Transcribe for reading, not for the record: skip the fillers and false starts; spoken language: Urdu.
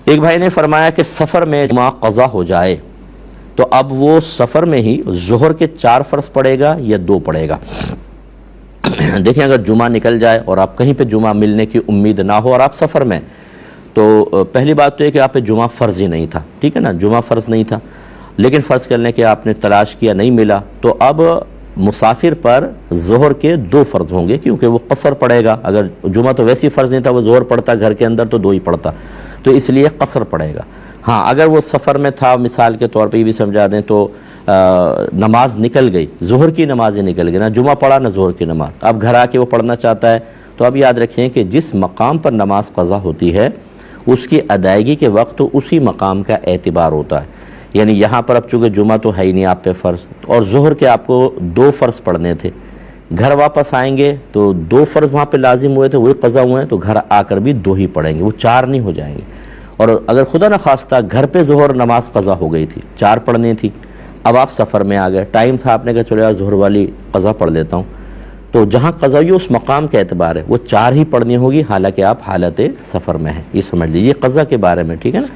ایک بھائی نے فرمایا کہ سفر میں جمعہ قضا ہو جائے تو اب وہ سفر میں ہی ظہر کے 4 فرض پڑے گا یا 2 پڑے گا؟ دیکھیں اگر جمعہ نکل جائے اور آپ کہیں پہ جمعہ ملنے کی امید نہ ہو اور آپ سفر میں، تو پہلی بات تو یہ کہ آپ پہ جمعہ فرض ہی نہیں تھا، ٹھیک ہے نا، جمعہ فرض نہیں تھا، لیکن فرض کرنے کے آپ نے تلاش کیا نہیں ملا، تو اب مسافر پر ظہر کے 2 فرض ہوں گے، کیونکہ وہ قصر پڑے گا۔ اگر جمعہ تو ویسی فرض نہیں تھا، وہ ظہر پڑتا گھر کے اندر تو 2 ہی پڑتا، تو اس لیے قصر پڑے گا۔ ہاں اگر وہ سفر میں تھا، مثال کے طور پہ یہ بھی سمجھا دیں تو نماز نکل گئی، ظہر کی نماز ہی نکل گئی، نہ جمعہ پڑھا نہ ظہر کی نماز، اب گھر آ کے وہ پڑھنا چاہتا ہے، تو اب یاد رکھیں کہ جس مقام پر نماز قضا ہوتی ہے اس کی ادائیگی کے وقت اسی مقام کا اعتبار ہوتا ہے۔ یعنی یہاں پر اب چونکہ جمعہ تو ہے ہی نہیں آپ پہ فرض، اور ظہر کے آپ کو 2 فرض پڑھنے تھے، گھر واپس آئیں گے تو 2 فرض وہاں پہ لازم ہوئے تھے وہی قضا ہوئے ہیں، تو گھر آ کر بھی 2 ہی پڑھیں گے، وہ 4 نہیں ہو جائیں گے۔ اور اگر خدا نخواستہ گھر پہ ظہر نماز قضا ہو گئی تھی، 4 پڑھنی تھی، اب آپ سفر میں آ گئے، ٹائم تھا، آپ نے کہا چلو یار ظہر والی قضا پڑھ لیتا ہوں، تو جہاں قضا ہوئی اس مقام کا اعتبار ہے، وہ 4 ہی پڑھنی ہوگی، حالانکہ آپ حالت سفر میں ہیں، یہ سمجھ لیجیے قضا کے بارے میں، ٹھیک ہے نا۔